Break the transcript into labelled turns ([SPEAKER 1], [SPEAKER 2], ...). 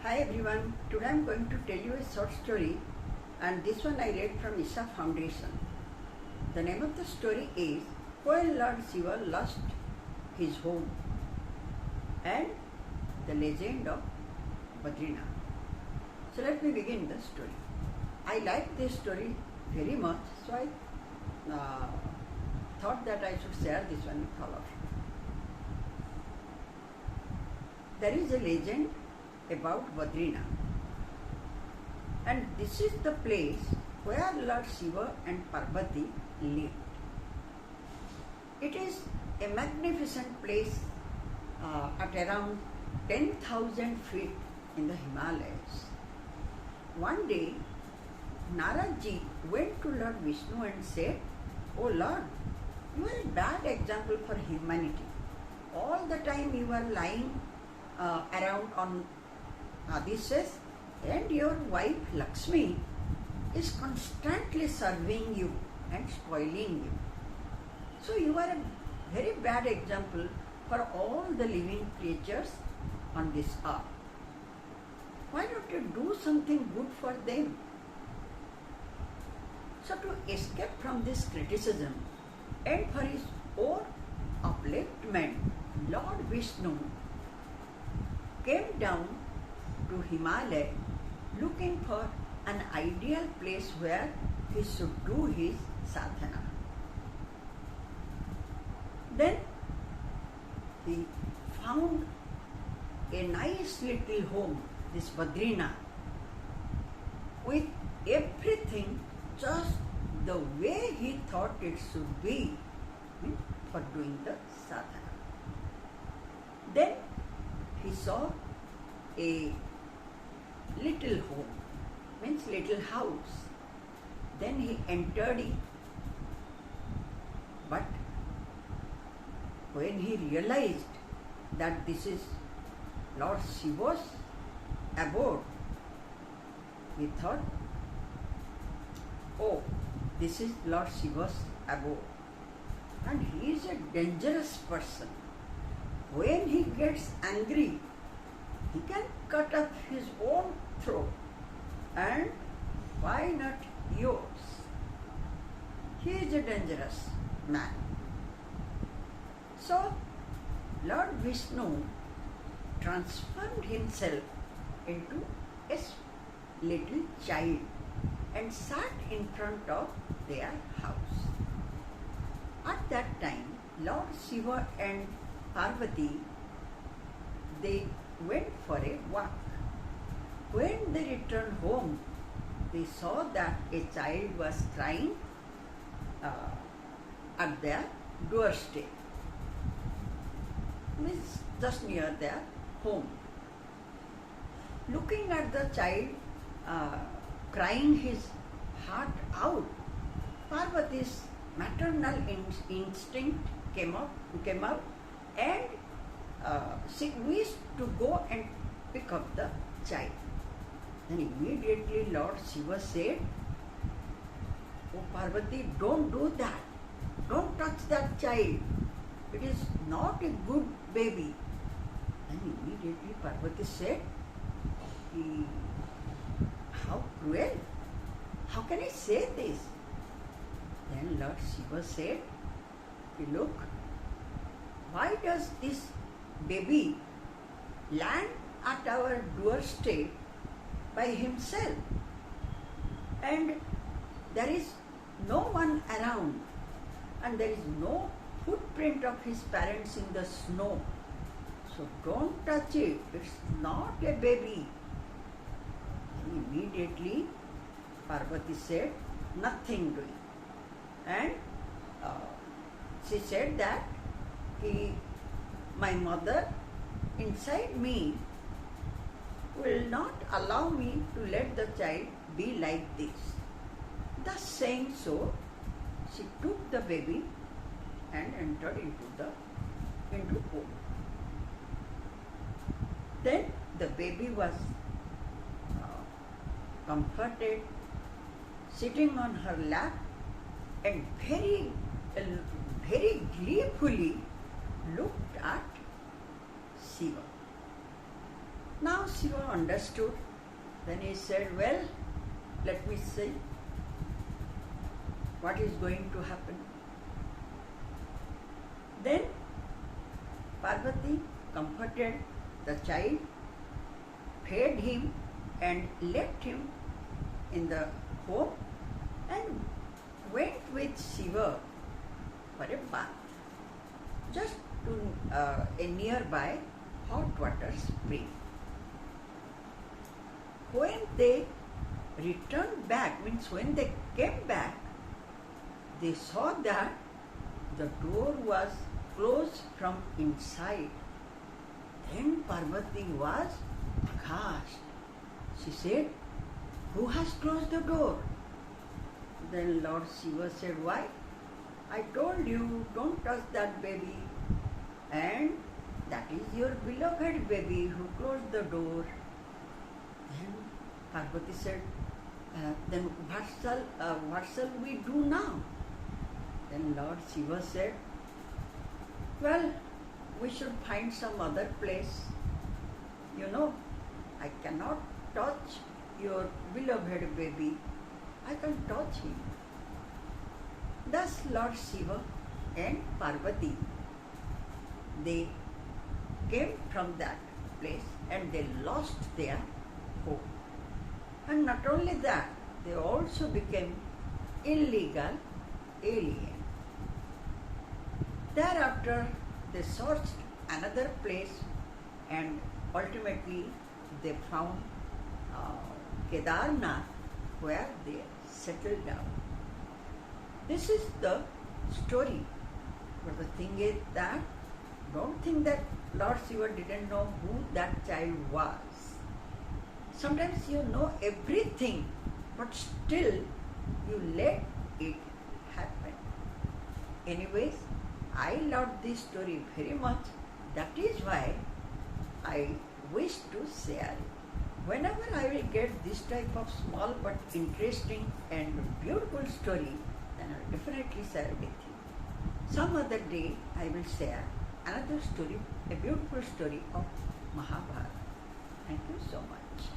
[SPEAKER 1] Hi everyone, today I am going to tell you a short story and this one I read from Isha Foundation. The name of the story is When Lord Shiva Lost His Home and the Legend of Badrinath. So let me begin the story. I like this story very much, so I thought that I should share this one with all of you. There is a legend about Badrinath, and this is the place where Lord Shiva and Parvati lived. It is a magnificent place at around 10,000 feet in the Himalayas. One day, Naradji went to Lord Vishnu and said, "Oh Lord, you are a bad example for humanity. All the time you are lying around on Adishes, and your wife Lakshmi is constantly serving you and spoiling you. So you are a very bad example for all the living creatures on this earth. Why don't you do something good for them?" So to escape from this criticism and for his own upliftment, Lord Vishnu came down to Himalaya looking for an ideal place where he should do his sadhana. Then he found a nice little home, this Badrinath, with everything just the way he thought it should be for doing the sadhana. Then he saw a little home, means little house. Then he entered it. But when he realized that this is Lord Shiva's abode, he thought, "Oh, this is Lord Shiva's abode. And he is a dangerous person. When he gets angry, he can cut off his own throat, and why not yours? He is a dangerous man." So Lord Vishnu transformed himself into a little child and sat in front of their house. At that time, Lord Shiva and Parvati, they went for a walk. When they returned home, they saw that a child was crying at their doorstep, means just near their home. Looking at the child crying his heart out, Parvati's maternal instinct came up, and she wished to go and pick up the child. Then immediately Lord Shiva said, "Oh Parvati, don't do that. Don't touch that child. It is not a good baby." Then immediately Parvati said, "How cruel! How can I say this?" Then Lord Shiva said, "Look, why does this baby land at our doorstep by himself? And there is no one around, and there is no footprint of his parents in the snow. So don't touch it. It's not a baby." And immediately Parvati said, "Nothing doing." And she said that my mother inside me will not allow me to let the child be like this. Thus saying so, she took the baby and entered into home. Then the baby was comforted, sitting on her lap, and very gleefully looked at Shiva. Now Shiva understood. Then he said, well, let me see what is going to happen. Then Parvati comforted the child, fed him and left him in the home and went with Shiva for a bath, just to a nearby hot water spring. When they returned back, means when they came back, they saw that the door was closed from inside. Then Parvati was aghast. She said, who has closed the door? Then Lord Shiva said, why? I told you, don't touch that baby. And that is your beloved baby who closed the door. Then Parvati said, then what shall we do now? Then Lord Shiva said, well, we should find some other place. You know, I cannot touch your beloved baby. I can touch him. Thus Lord Shiva and Parvati, they came from that place and they lost their hope. And not only that, they also became illegal alien. Thereafter, they searched another place and ultimately they found Kedarnath, where they settled down. This is the story. But the thing is that, don't think that Lord Shiva didn't know who that child was. Sometimes you know everything, but still you let it happen. Anyways, I love this story very much. That is why I wish to share it. Whenever I will get this type of small but interesting and beautiful story, then I will definitely share with you. Some other day I will share another story, a beautiful story of Mahabharata. Thank you so much.